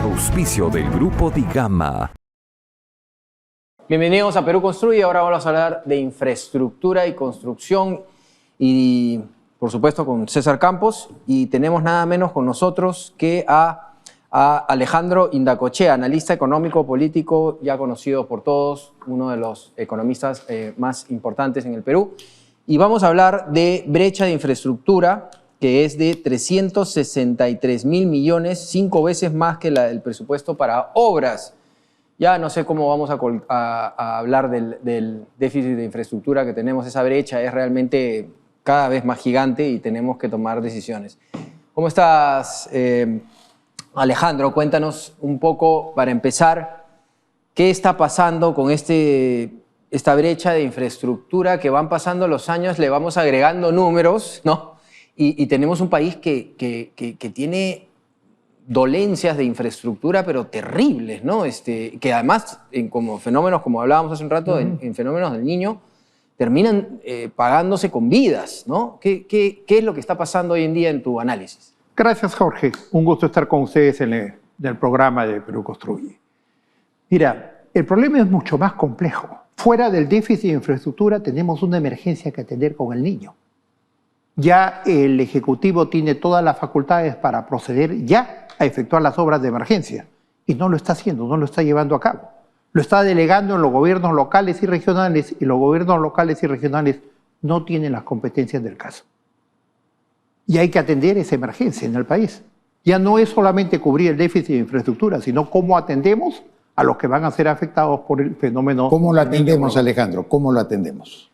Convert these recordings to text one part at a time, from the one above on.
Auspicio del Grupo Di Gama. Bienvenidos a Perú Construye. Ahora vamos a hablar de infraestructura y construcción y, por supuesto, con César Campos. Y tenemos nada menos con nosotros que a Alejandro Indacochea, analista económico político ya conocido por todos, uno de los economistas más importantes en el Perú. Y vamos a hablar de brecha de infraestructura, que es de 363.000 millones, 5 veces más que el presupuesto para obras. Ya no sé cómo vamos a hablar del déficit de infraestructura que tenemos. Esa brecha es realmente cada vez más gigante y tenemos que tomar decisiones. ¿Cómo estás, Alejandro? Cuéntanos un poco, para empezar, ¿qué está pasando con esta brecha de infraestructura que van pasando los años? Le vamos agregando números, ¿no? Y tenemos un país que tiene dolencias de infraestructura, pero terribles, ¿no? Que además, como fenómenos, como hablábamos hace un rato, en fenómenos del Niño, terminan pagándose con vidas, ¿no? ¿Qué es lo que está pasando hoy en día en tu análisis? Gracias, Jorge. Un gusto estar con ustedes en el programa de Perú Construye. Mira, el problema es mucho más complejo. Fuera del déficit de infraestructura tenemos una emergencia que atender con el Niño. Ya el Ejecutivo tiene todas las facultades para proceder ya a efectuar las obras de emergencia y no lo está haciendo, no lo está llevando a cabo. Lo está delegando en los gobiernos locales y regionales y los gobiernos locales y regionales no tienen las competencias del caso. Y hay que atender esa emergencia en el país. Ya no es solamente cubrir el déficit de infraestructura, sino cómo atendemos a los que van a ser afectados por el fenómeno. ¿Cómo lo atendemos, Alejandro? ¿Cómo lo atendemos?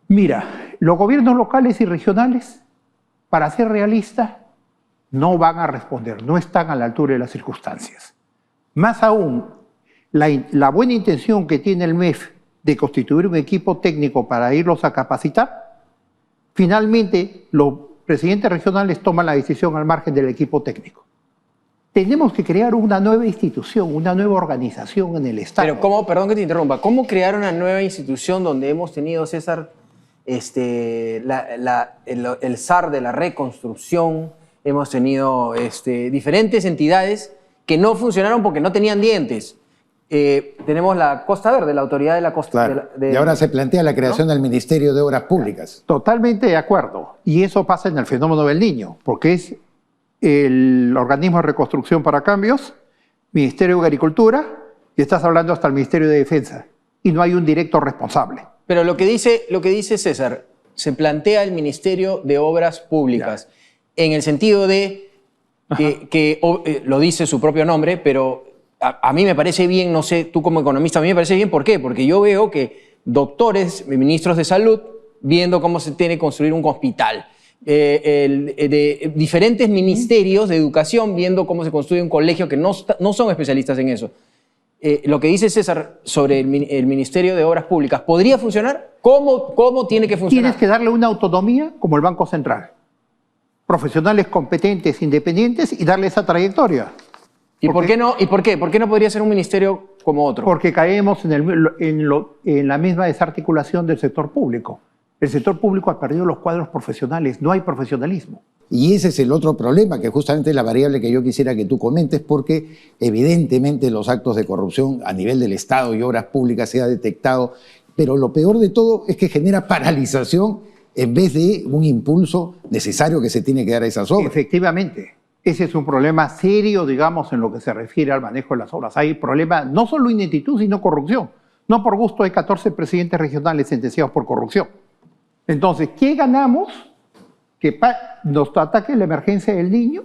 Mira, los gobiernos locales y regionales, para ser realistas, no van a responder, no están a la altura de las circunstancias. Más aún, la buena intención que tiene el MEF de constituir un equipo técnico para irlos a capacitar, finalmente los presidentes regionales toman la decisión al margen del equipo técnico. Tenemos que crear una nueva institución, una nueva organización en el Estado. Pero ¿cómo, perdón que te interrumpa, cómo crear una nueva institución donde hemos tenido, César, el SAR de la reconstrucción, hemos tenido diferentes entidades que no funcionaron porque no tenían dientes? Tenemos la Costa Verde, la Autoridad de la Costa. Claro. Y ahora se plantea la creación, ¿no?, del Ministerio de Obras Públicas. Totalmente de acuerdo. Y eso pasa en el fenómeno del Niño, porque es el Organismo de Reconstrucción para Cambios, Ministerio de Agricultura, y estás hablando hasta el Ministerio de Defensa. Y no hay un director responsable. Pero lo que dice César, se plantea el Ministerio de Obras Públicas, en el sentido de que lo dice su propio nombre, pero a mí me parece bien, no sé, tú como economista, a mí me parece bien. ¿Por qué? Porque yo veo que doctores, ministros de salud, viendo cómo se tiene que construir un hospital, de diferentes ministerios de educación, viendo cómo se construye un colegio, que no son especialistas en eso. Lo que dice César sobre el Ministerio de Obras Públicas, ¿podría funcionar? ¿Cómo tiene que funcionar? Tienes que darle una autonomía como el Banco Central. Profesionales competentes, independientes, y darle esa trayectoria. ¿Y por qué no? ¿Por qué no podría ser un ministerio como otro? Porque caemos en la misma desarticulación del sector público. El sector público ha perdido los cuadros profesionales, no hay profesionalismo. Y ese es el otro problema, que justamente es la variable que yo quisiera que tú comentes, porque evidentemente los actos de corrupción a nivel del Estado y obras públicas se ha detectado, pero lo peor de todo es que genera paralización en vez de un impulso necesario que se tiene que dar a esas obras. Efectivamente, ese es un problema serio, digamos, en lo que se refiere al manejo de las obras. Hay problemas no solo ineptitud, sino corrupción. No por gusto hay 14 presidentes regionales sentenciados por corrupción. Entonces, ¿qué ganamos? Que nos ataque la emergencia del Niño,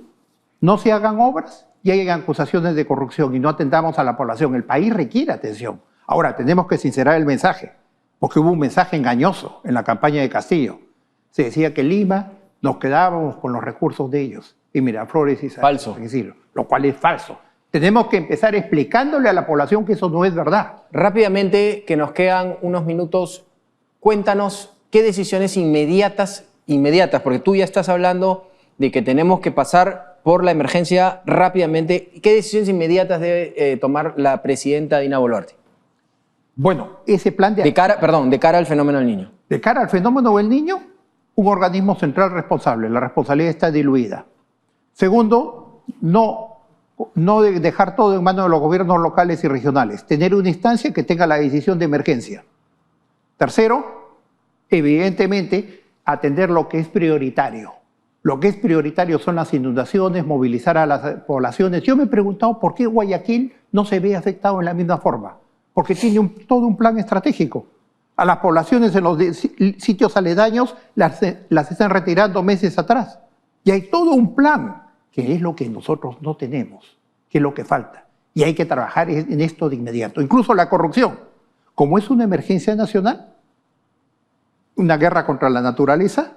no se hagan obras y hayan acusaciones de corrupción y no atendamos a la población. El país requiere atención. Ahora, tenemos que sincerar el mensaje, porque hubo un mensaje engañoso en la campaña de Castillo. Se decía que Lima nos quedábamos con los recursos de ellos y Miraflores y falso. Lo cual es falso. Tenemos que empezar explicándole a la población que eso no es verdad. Rápidamente, que nos quedan unos minutos, cuéntanos qué decisiones inmediatas, porque tú ya estás hablando de que tenemos que pasar por la emergencia rápidamente. ¿Qué decisiones inmediatas debe tomar la presidenta Dina Boluarte? Bueno, ese plan de cara al fenómeno del Niño. De cara al fenómeno del Niño, un organismo central responsable. La responsabilidad está diluida. Segundo, no dejar todo en manos de los gobiernos locales y regionales. Tener una instancia que tenga la decisión de emergencia. Tercero, evidentemente, atender lo que es prioritario. Lo que es prioritario son las inundaciones, movilizar a las poblaciones. Yo me he preguntado por qué Guayaquil no se ve afectado en la misma forma. Porque tiene todo un plan estratégico. A las poblaciones en los sitios aledaños las están retirando meses atrás. Y hay todo un plan, que es lo que nosotros no tenemos, que es lo que falta. Y hay que trabajar en esto de inmediato. Incluso la corrupción. Como es una emergencia nacional, una guerra contra la naturaleza,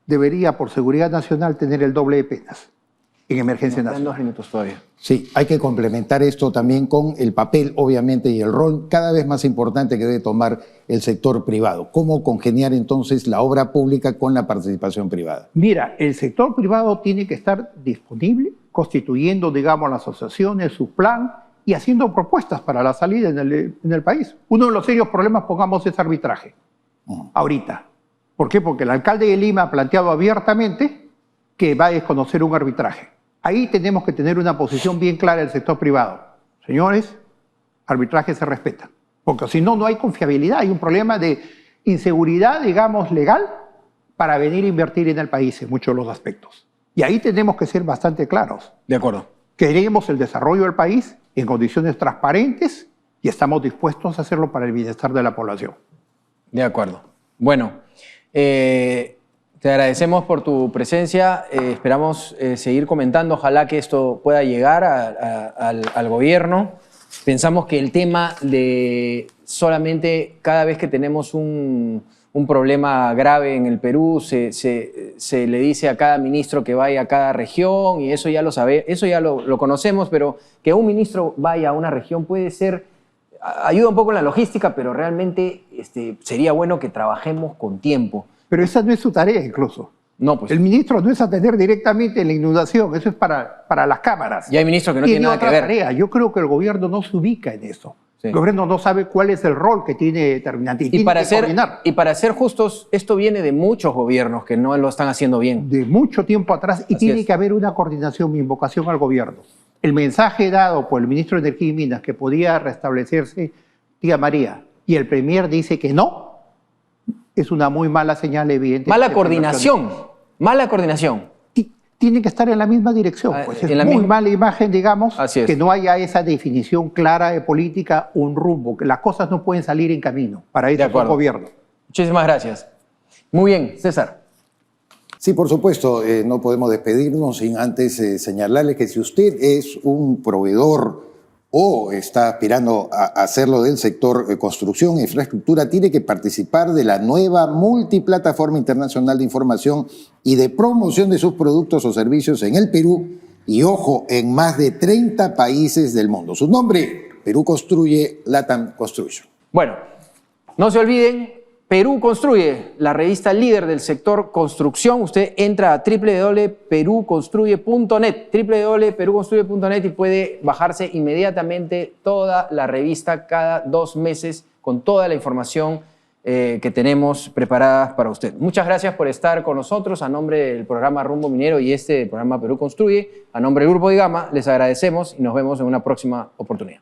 debería, por seguridad nacional, tener el doble de penas en emergencia nacional. 2 minutos todavía. Sí, hay que complementar esto también con el papel, obviamente, y el rol cada vez más importante que debe tomar el sector privado. ¿Cómo congeniar entonces la obra pública con la participación privada? Mira, el sector privado tiene que estar disponible, constituyendo, digamos, las asociaciones, su plan y haciendo propuestas para la salida en el país. Uno de los serios problemas, pongamos, es arbitraje. Ahorita. ¿Por qué? Porque el alcalde de Lima ha planteado abiertamente que va a desconocer un arbitraje. Ahí tenemos que tener una posición bien clara del sector privado. Señores, arbitraje se respeta. Porque si no, no hay confiabilidad. Hay un problema de inseguridad, digamos, legal para venir a invertir en el país en muchos de los aspectos. Y ahí tenemos que ser bastante claros. De acuerdo. Queremos el desarrollo del país en condiciones transparentes y estamos dispuestos a hacerlo para el bienestar de la población. De acuerdo. Bueno, te agradecemos por tu presencia. Esperamos seguir comentando. Ojalá que esto pueda llegar al gobierno. Pensamos que el tema de solamente cada vez que tenemos un problema grave en el Perú, se le dice a cada ministro que vaya a cada región, y eso ya lo conocemos, pero que un ministro vaya a una región puede ser, ayuda un poco en la logística, pero realmente sería bueno que trabajemos con tiempo. Pero esa no es su tarea incluso. No, pues. El ministro no es atender directamente la inundación, eso es para las cámaras. Y hay ministros que no tienen nada que ver. Tarea. Yo creo que el gobierno no se ubica en eso. Sí. El gobierno no sabe cuál es el rol que tiene determinante y tiene que coordinar. Y para ser justos, esto viene de muchos gobiernos que no lo están haciendo bien. De mucho tiempo atrás y Así tiene es. que haber una coordinación, mi invocación al gobierno. El mensaje dado por el ministro de Energía y Minas que podía restablecerse, tía María, y el premier dice que no, es una muy mala señal evidente. Mala coordinación. Tienen que estar en la misma dirección. Pues es muy mala imagen, digamos, que no haya esa definición clara de política, un rumbo, que las cosas no pueden salir en camino para eso el gobierno. Muchísimas gracias. Muy bien, César. Sí, por supuesto, no podemos despedirnos sin antes señalarle que si usted es un proveedor o está aspirando a hacerlo del sector construcción e infraestructura, tiene que participar de la nueva multiplataforma internacional de información y de promoción de sus productos o servicios en el Perú y, ojo, en más de 30 países del mundo. Su nombre, Perú Construye, LATAM Construction. Bueno, no se olviden, Perú Construye, la revista líder del sector construcción. Usted entra a www.peruconstruye.net, www.peruconstruye.net, y puede bajarse inmediatamente toda la revista cada 2 meses con toda la información que tenemos preparada para usted. Muchas gracias por estar con nosotros. A nombre del programa Rumbo Minero y programa Perú Construye, a nombre del Grupo de Gama, les agradecemos y nos vemos en una próxima oportunidad.